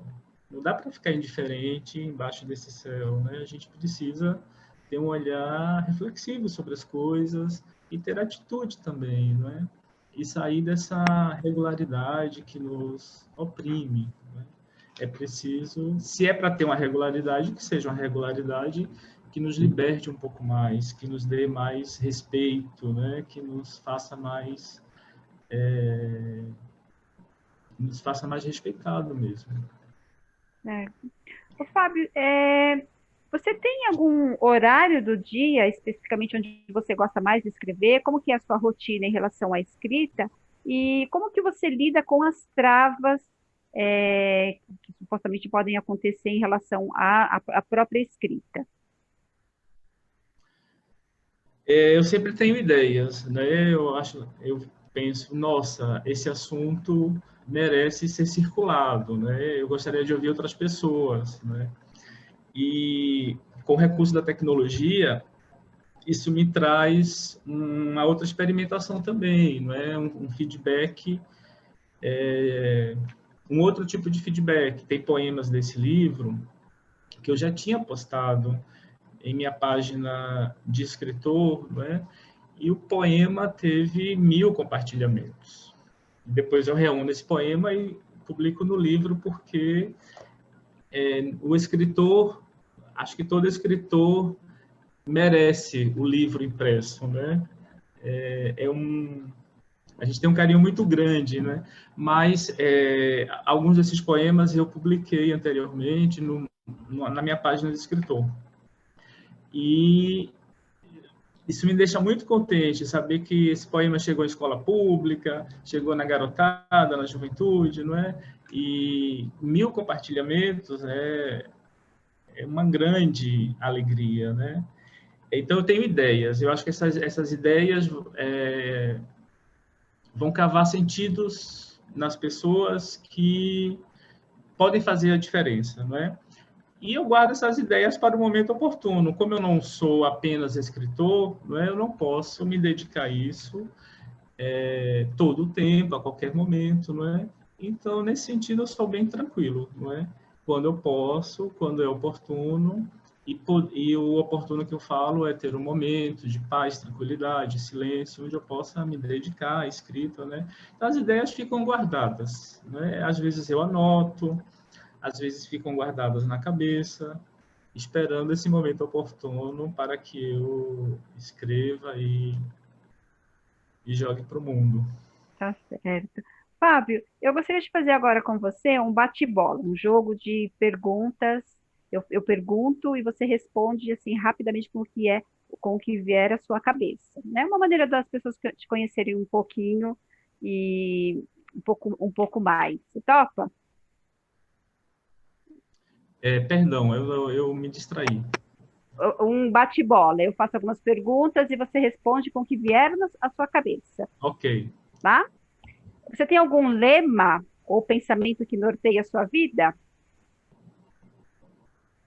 Não dá para ficar indiferente embaixo desse céu, né? A gente precisa ter um olhar reflexivo sobre as coisas e ter atitude também, né? E sair dessa regularidade que nos oprime, né? É preciso, se é para ter uma regularidade, que seja uma regularidade que nos liberte um pouco mais, que nos dê mais respeito, né? Que nos faça mais respeitado mesmo. Ô, Fábio, você tem algum horário do dia, especificamente onde você gosta mais de escrever? Como que é a sua rotina em relação à escrita? E como que você lida com as travas que supostamente podem acontecer em relação à própria escrita? Eu sempre tenho ideias, né? Eu penso, nossa, esse assunto merece ser circulado, né? Eu gostaria de ouvir outras pessoas, né? E com o recurso da tecnologia, isso me traz uma outra experimentação também, não é? Um feedback, um outro tipo de feedback. Tem poemas desse livro que eu já tinha postado em minha página de escritor, não é? E o poema teve 1000 compartilhamentos. Depois eu reúno esse poema e publico no livro, porque o escritor, acho que todo escritor merece o livro impresso, né? A gente tem um carinho muito grande, né? Mas alguns desses poemas eu publiquei anteriormente na minha página de escritor. E isso me deixa muito contente, saber que esse poema chegou à escola pública, chegou na garotada, na juventude, não é? E 1000 compartilhamentos uma grande alegria, né? Então, eu tenho ideias. Eu acho que essas ideias vão cavar sentidos nas pessoas que podem fazer a diferença, não é? E eu guardo essas ideias para o momento oportuno. Como eu não sou apenas escritor, não é? Eu não posso me dedicar a isso todo o tempo, a qualquer momento, não é? Então, nesse sentido, eu sou bem tranquilo, não é? Quando eu posso, quando é oportuno, e o oportuno que eu falo é ter um momento de paz, tranquilidade, silêncio, onde eu possa me dedicar à escrita, né? Então, as ideias ficam guardadas, né? Às vezes eu anoto, às vezes ficam guardadas na cabeça, esperando esse momento oportuno para que eu escreva e jogue para o mundo. Tá certo. Fábio, eu gostaria de fazer agora com você um bate-bola, um jogo de perguntas. Eu pergunto e você responde assim rapidamente com o que vier à sua cabeça, né? Uma maneira das pessoas te conhecerem um pouquinho e um pouco mais. Você topa? Perdão, eu me distraí. Um bate-bola. Eu faço algumas perguntas e você responde com o que vier à sua cabeça, Ok. tá? Você tem algum lema ou pensamento que norteia a sua vida?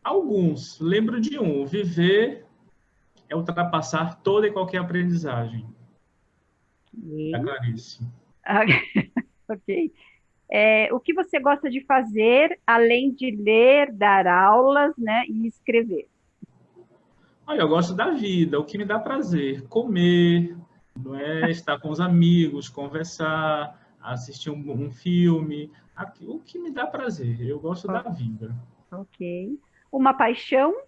Alguns. Lembro de um. Viver é ultrapassar toda e qualquer aprendizagem. Da Ok. Clarice. Ok. O que você gosta de fazer além de ler, dar aulas, né, e escrever? Eu gosto da vida, o que me dá prazer. Comer, não é? Estar com os amigos, conversar, assistir um filme. O que me dá prazer. Eu gosto da vida. Ok. Uma paixão?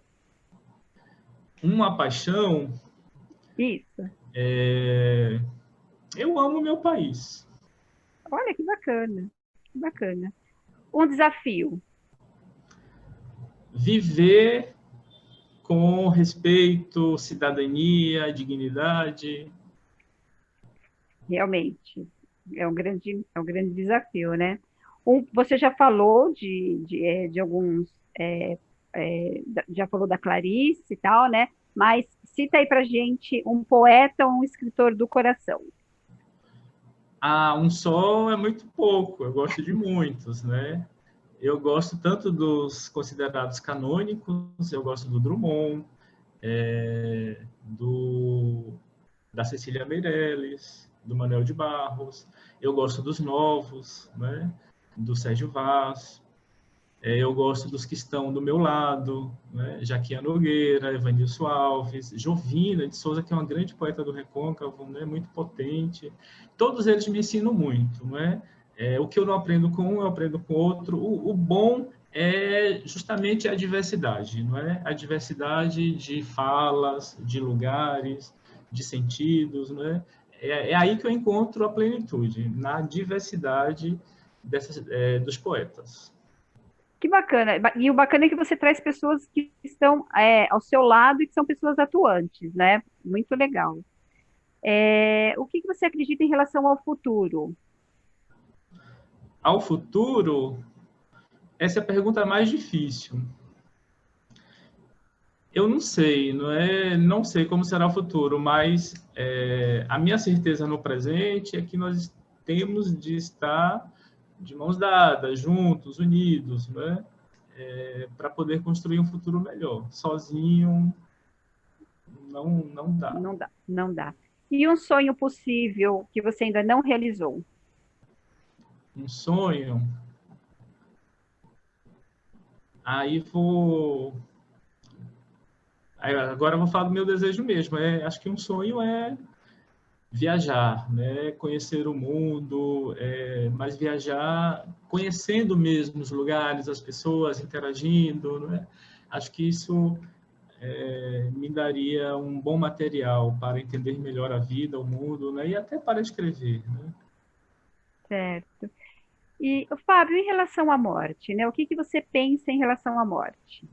Uma paixão, Isso. eu amo meu país. Olha que bacana. Que bacana. Um desafio. Viver com respeito, cidadania, dignidade. Realmente. É um grande desafio, né? Você já falou de alguns, já falou da Clarice e tal, né? Mas cita aí pra gente um poeta ou um escritor do coração. Um só é muito pouco, eu gosto de muitos, né? Eu gosto tanto dos considerados canônicos, eu gosto do Drummond, da Cecília Meirelles, do Manuel de Barros, eu gosto dos novos, né? Do Sérgio Vaz, eu gosto dos que estão do meu lado, né? Jaquia Nogueira, Evanilson Alves, Jovina de Souza, que é uma grande poeta do Recôncavo, né? Muito potente. Todos eles me ensinam muito, né? O que eu não aprendo com um, eu aprendo com outro. O bom é justamente a diversidade, não é? A diversidade de falas, de lugares, de sentidos, não é? É aí que eu encontro a plenitude, na diversidade dos poetas. Que bacana. E o bacana é que você traz pessoas que estão ao seu lado e que são pessoas atuantes, né? Muito legal. O que você acredita em relação ao futuro? Ao futuro, essa é a pergunta mais difícil. Eu não sei, não sei como será o futuro, mas a minha certeza no presente é que nós temos de estar de mãos dadas, juntos, unidos, né? Para poder construir um futuro melhor. Sozinho, não dá. Não dá, não dá. E um sonho possível que você ainda não realizou? Um sonho, aí vou... Agora eu vou falar do meu desejo mesmo. Acho que um sonho é viajar, né? Conhecer o mundo, mas viajar conhecendo mesmo os lugares, as pessoas, interagindo, né? Acho que isso me daria um bom material para entender melhor a vida, o mundo, né? E até para escrever, né? Certo. E, Fábio, em relação à morte, né? O que você pensa em relação à morte?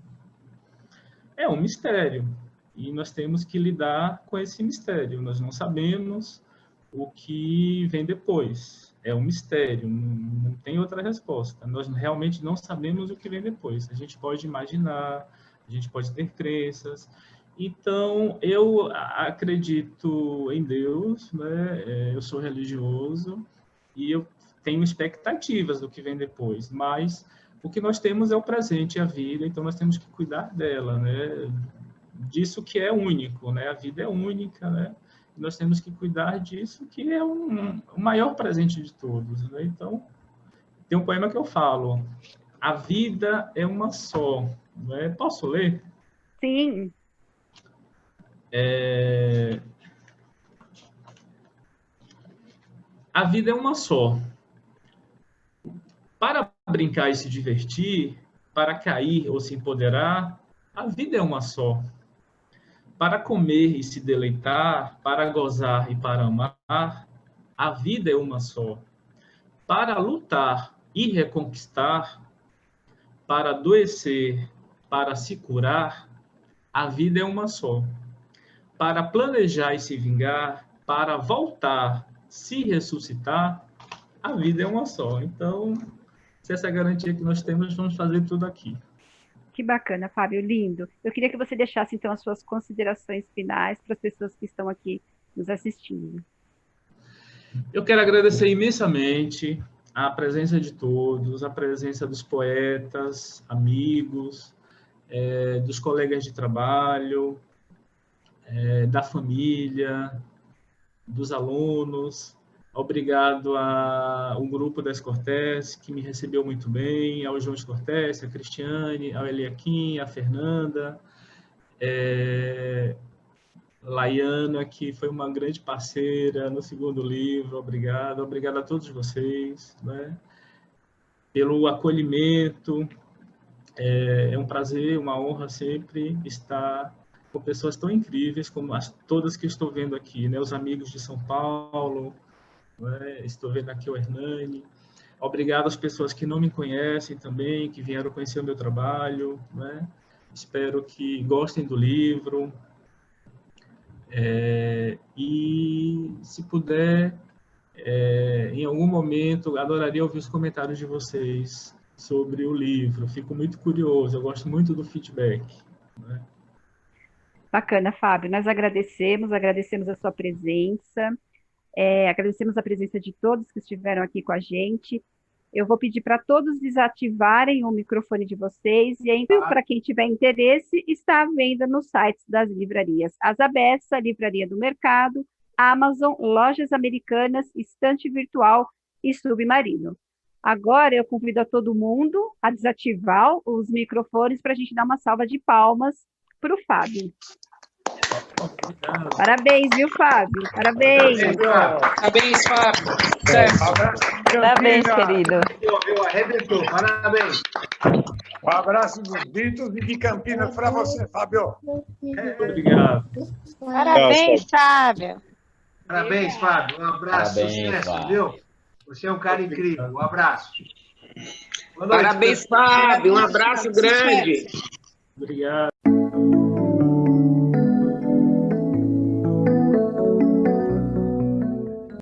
É um mistério e nós temos que lidar com esse mistério. Nós não sabemos o que vem depois. É um mistério, não tem outra resposta. Nós realmente não sabemos o que vem depois. A gente pode imaginar, a gente pode ter crenças. Então, eu acredito em Deus, né? Eu sou religioso e eu tenho expectativas do que vem depois, mas o que nós temos é o presente, a vida, então nós temos que cuidar dela, né? Disso que é único, né? A vida é única, né? E nós temos que cuidar disso que é o maior presente de todos, né? Então, tem um poema que eu falo: a vida é uma só, né? Posso ler? Sim. A vida é uma só. Para brincar e se divertir, para cair ou se empoderar, a vida é uma só. Para comer e se deleitar, para gozar e para amar, a vida é uma só. Para lutar e reconquistar, para adoecer, para se curar, a vida é uma só. Para planejar e se vingar, para voltar, se ressuscitar, a vida é uma só. Então, se essa é a garantia que nós temos, vamos fazer tudo aqui. Que bacana, Fábio, lindo. Eu queria que você deixasse, então, as suas considerações finais para as pessoas que estão aqui nos assistindo. Eu quero agradecer imensamente a presença de todos, a presença dos poetas, amigos, dos colegas de trabalho, da família, dos alunos. Obrigado ao grupo da Escortece, que me recebeu muito bem, ao João Escortece, a Cristiane, ao Eliakim, a Fernanda, Laiana, que foi uma grande parceira no segundo livro. Obrigado a todos vocês, né, pelo acolhimento. É um prazer, uma honra sempre estar com pessoas tão incríveis como todas que estou vendo aqui, né, os amigos de São Paulo, né, estou vendo aqui o Hernani. Obrigado às pessoas que não me conhecem também, que vieram conhecer o meu trabalho, né? Espero que gostem do livro. E, se puder, em algum momento, adoraria ouvir os comentários de vocês sobre o livro. Fico muito curioso, eu gosto muito do feedback, né? Bacana, Fábio. Nós agradecemos a sua presença, agradecemos a presença de todos que estiveram aqui com a gente. Eu vou pedir para todos desativarem o microfone de vocês, e aí, para quem tiver interesse, está à venda nos sites das livrarias Asa Bessa, Livraria do Mercado, Amazon, Lojas Americanas, Estante Virtual e Submarino. Agora eu convido a todo mundo a desativar os microfones para a gente dar uma salva de palmas para o Fábio. Parabéns, viu, Fábio? Parabéns. Parabéns, Fábio. Parabéns, querido. Arrebentou, parabéns. Um abraço dos Beatles e de Campinas para você, Fábio. Obrigado. Parabéns, Fábio. Parabéns, Fábio. Um abraço, Parabéns, sucesso, Fábio. viu? Você é um cara incrível. Um abraço. Parabéns, Fábio. Um abraço grande. Obrigado.